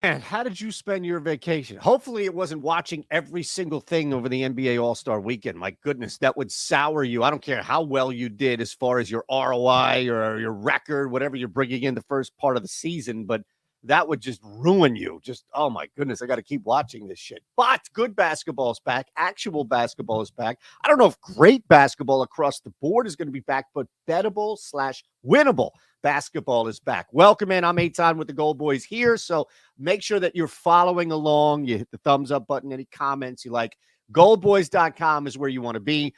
And how did you spend your vacation? Hopefully, it wasn't watching every single thing over the NBA All-Star weekend. My goodness, that would sour you. I don't care how well you did as far as your ROI or your record, whatever you're bringing in the first part of the season, but that would just ruin you. Just, oh my goodness, I got to keep watching this shit. But good basketball is back. Actual basketball is back. I don't know if great basketball across the board is going to be back, but bettable slash winnable basketball is back. Welcome in. I'm Eytan with the GoldBoys here. So make sure that you're following along. You hit the thumbs up button, any comments you like. Goldboys.com is where you want to be.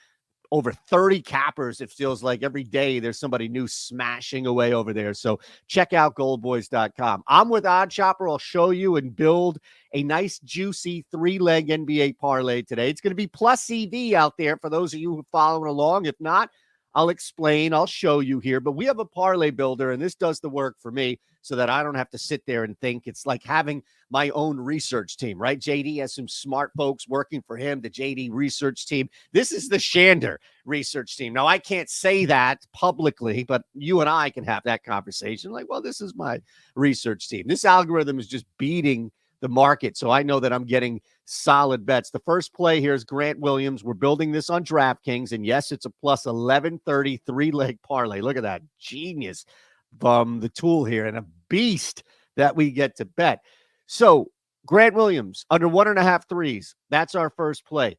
Over 30 cappers, it feels like every day there's somebody new smashing away over there. So check out goldboys.com. I'm with OddShopper. I'll show you and build a nice, juicy three-leg NBA parlay today. It's going to be plus EV out there for those of you who are following along. If not, I'll explain. I'll show you here. But we have a parlay builder, and this does the work for me so that I don't have to sit there and think. It's like having my own research team, right? JD has some smart folks working for him, the JD research team. This is the Shander research team. Now, I can't say that publicly, but you and I can have that conversation. Like, well, this is my research team. This algorithm is just beating the market, so I know that I'm getting solid bets. The first play here is Grant Williams. We're building this on DraftKings, and yes, it's a plus 1130 three-leg parlay. Look at that. Genius. The tool here, and a beast that we get to bet. So Grant Williams under 1.5 threes. That's our first play.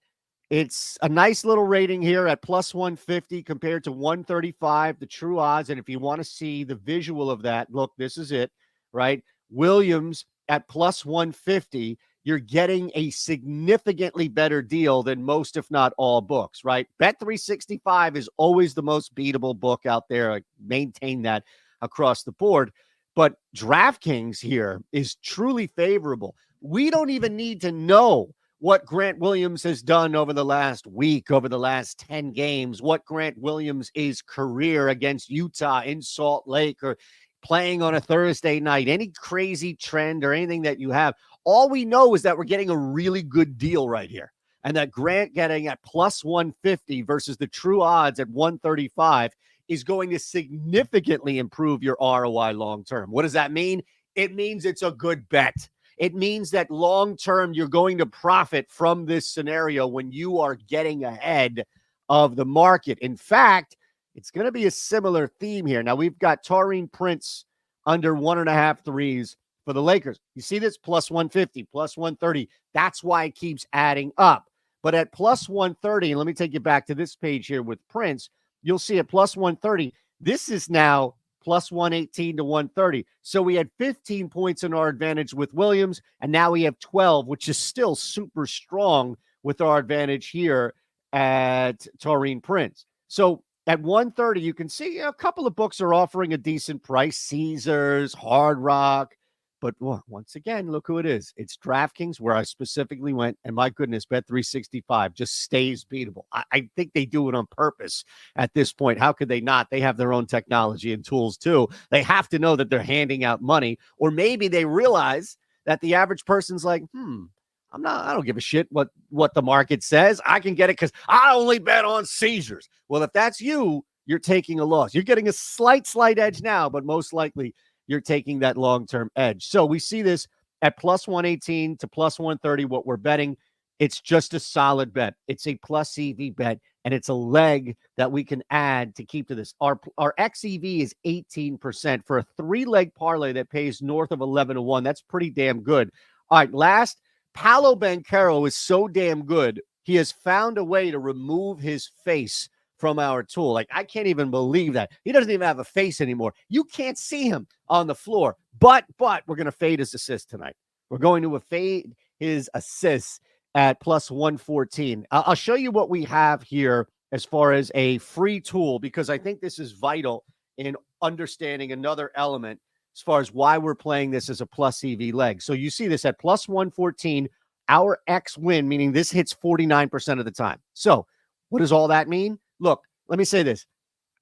It's a nice little rating here at plus 150 compared to 135, the true odds. And if you want to see the visual of that, look, this is it, right? Williams at plus 150, you're getting a significantly better deal than most, if not all, books, right? Bet 365 is always the most beatable book out there. I maintain that across the board. But DraftKings here is truly favorable. We don't even need to know what Grant Williams has done over the last week, over the last 10 games, what Grant Williams' career against Utah in Salt Lake or playing on a Thursday night, any crazy trend or anything that you have. All we know is that we're getting a really good deal right here. And that Grant getting at plus 150 versus the true odds at 135 is going to significantly improve your ROI long term. What does that mean? It means it's a good bet. It means that long term, you're going to profit from this scenario when you are getting ahead of the market. In fact, it's going to be a similar theme here. Now, we've got Taurean Prince under 1.5 threes for the Lakers. You see this? Plus 150, plus 130. That's why it keeps adding up. But at plus 130, and let me take you back to this page here with Prince, you'll see at plus 130, this is now plus 118 to 130. So we had 15 points in our advantage with Williams, and now we have 12, which is still super strong with our advantage here at Taurean Prince. So at 130, you can see a couple of books are offering a decent price. Caesars, Hard Rock. But once again, look who it is. It's DraftKings, where I specifically went, and my goodness, Bet 365 just stays beatable. I think they do it on purpose at this point. How could they not? They have their own technology and tools too. They have to know that they're handing out money, or maybe they realize that the average person's like, I don't give a shit what the market says. I can get it because I only bet on Caesars. Well, if that's you, you're taking a loss. You're getting a slight edge now, but most likely you're taking that long-term edge. So we see this at plus 118 to plus 130, what we're betting. It's just a solid bet. It's a plus EV bet, and it's a leg that we can add to keep to this. Our XEV is 18% for a three-leg parlay that pays north of 11 to 1. That's pretty damn good. All right, last, Paolo Banchero is so damn good. He has found a way to remove his face from our tool. Like, I can't even believe that. He doesn't even have a face anymore. You can't see him on the floor. But we're going to fade his assist tonight. We're going to fade his assists at plus 114. I'll show you what we have here as far as a free tool, because I think this is vital in understanding another element as far as why we're playing this as a plus EV leg. So you see this at plus 114, our X win, meaning this hits 49% of the time. So what does all that mean? Look, let me say this.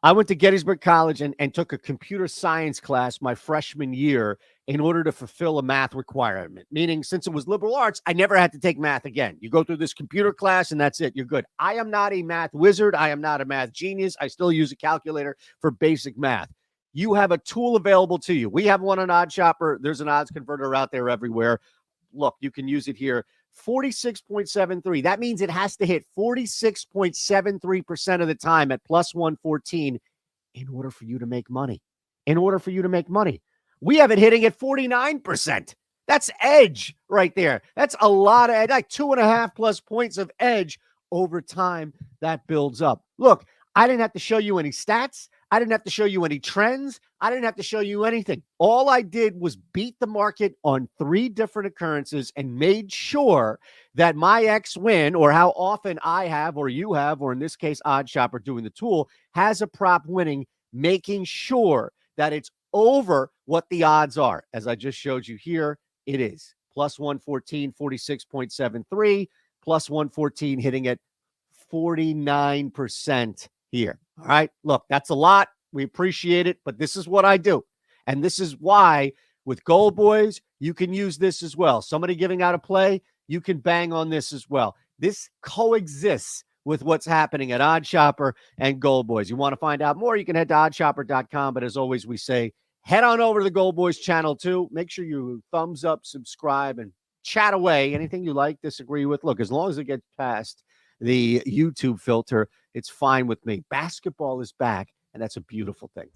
I went to Gettysburg College and took a computer science class my freshman year in order to fulfill a math requirement, meaning since it was liberal arts, I never had to take math again. You go through this computer class and that's it. You're good. I am not a math wizard. I am not a math genius. I still use a calculator for basic math. you have a tool available to you. We have one on OddShopper. There's an odds converter out there everywhere. Look, you can use it here. 46.73. That means it has to hit 46.73% of the time at plus 114 in order for you to make money. In order for you to make money. We have it hitting at 49%. That's edge right there. That's a lot of edge, like 2.5 plus points of edge over time that builds up. Look, I didn't have to show you any stats. I didn't have to show you any trends. I didn't have to show you anything. All I did was beat the market on 3 different occurrences and made sure that my X win, or how often I have, or you have, or in this case, OddShopper doing the tool, has a prop winning, making sure that it's over what the odds are. As I just showed you here, it is plus 114, 46.73, plus 114 hitting at 49% here. All right. Look, that's a lot. We appreciate it, but this is what I do. And this is why with GoldBoys, you can use this as well. Somebody giving out a play, you can bang on this as well. This coexists with what's happening at OddShopper and GoldBoys. You want to find out more, you can head to oddshopper.com. But as always, we say, head on over to the GoldBoys channel too. Make sure you thumbs up, subscribe, and chat away. Anything you like, disagree with. Look, as long as it gets past the YouTube filter, it's fine with me. Basketball is back, and that's a beautiful thing.